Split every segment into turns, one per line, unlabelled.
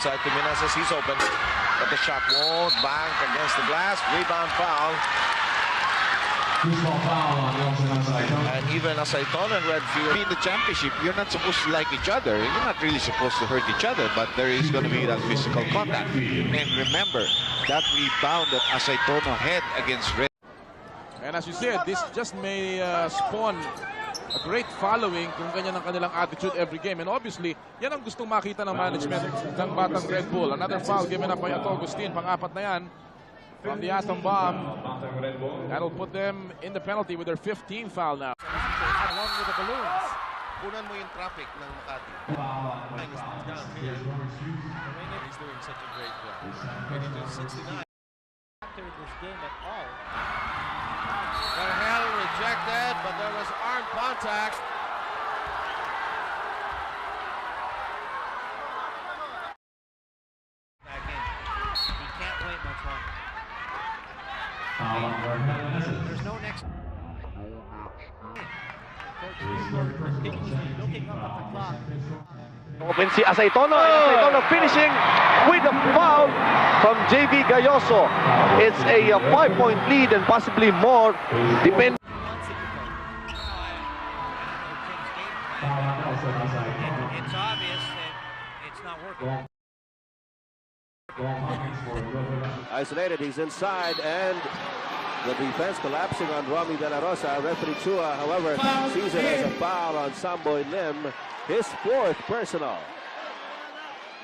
Side to Meneses, he's open, but the shot won't bank against the glass. Rebound foul. And even Asayton and Redfield.
In the championship, you're not supposed to like each other. You're not really supposed to hurt each other, but there is going to be that physical contact. And remember, that rebound that Asaytono had against Red.
And as you said, this just may spawn a great following kung ganyan ang kanilang attitude every game. And obviously, yan ang gustong makita ng management ng batang Red Bull. Another foul given up by Augustine. Pang-apat na yan from the atom bomb. That'll put them in the penalty with their 15th foul now.
Along with the balloons. Punan mo yung traffic ng Makati. He's doing such a great job. 22-69. After this game at all. Vergel rejected, but there was arm contact. Back in. He can't wait much longer. There's no next. Looking up at the clock.
Open si Asaytono, Asaytono finishing with a foul from JV Gayoso. It's a 5-point lead and possibly more, depending.
It's obvious that it's not working.
Isolated, he's inside, and the defense collapsing on Romy De La Rosa. Referee Chua, however, sees it as a foul on Samboy Lim, his 4th personal.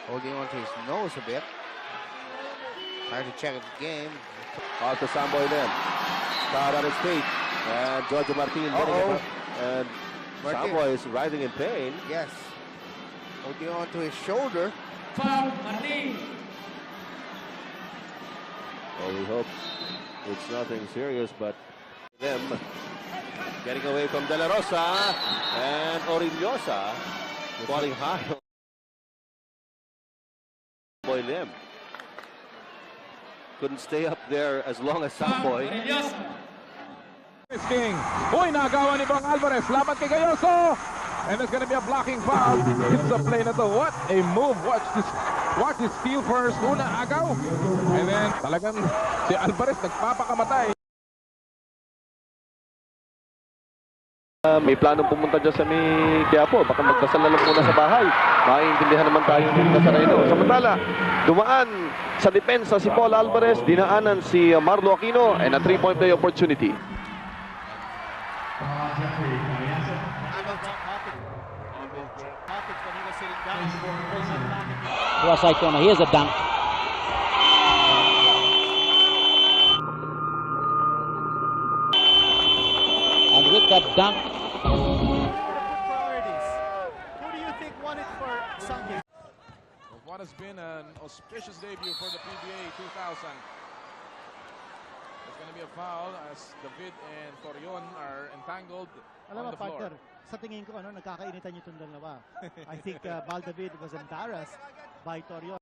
Holding on to his nose a bit. Trying to check the game.
Out to Samboy Lim. Caught on his feet. And Giorgio Martin hitting him up. And Samboy is writhing in pain.
Yes. Holding on to his shoulder.
Well, we hope it's nothing serious, but them getting away from De La Rosa and Orillosa falling high. Boy Lim couldn't stay up there as long as Samboy.
King. Uy, nagawa ni Bong Alvarez. Laban kay Gayoso. And there's gonna be a blocking foul. It's a play na to. What a move. Watch this steal first. Una, agaw. And then, talagang si Alvarez nagpapakamatay.
May planong pumunta dyan sa may Quiapo. Baka magdasal na lang muna sa bahay. Maiintindihan naman tayo ng kasaray no. Samantala, dumaan sa depensa si Paul Alvarez. Dinaanan si Marlo Aquino and a 3-point play opportunity.
Asaytono, here's a dunk. And with that dunk,
Priorities. Who do you think won it for Sunday?
What has been an auspicious debut for the PBA 2000. There's going to be a foul as David and Torion are entangled on the floor.
Partner, sa tingin ko, nagkakainitan yung dalawa. I think Val David was embarrassed by Torion.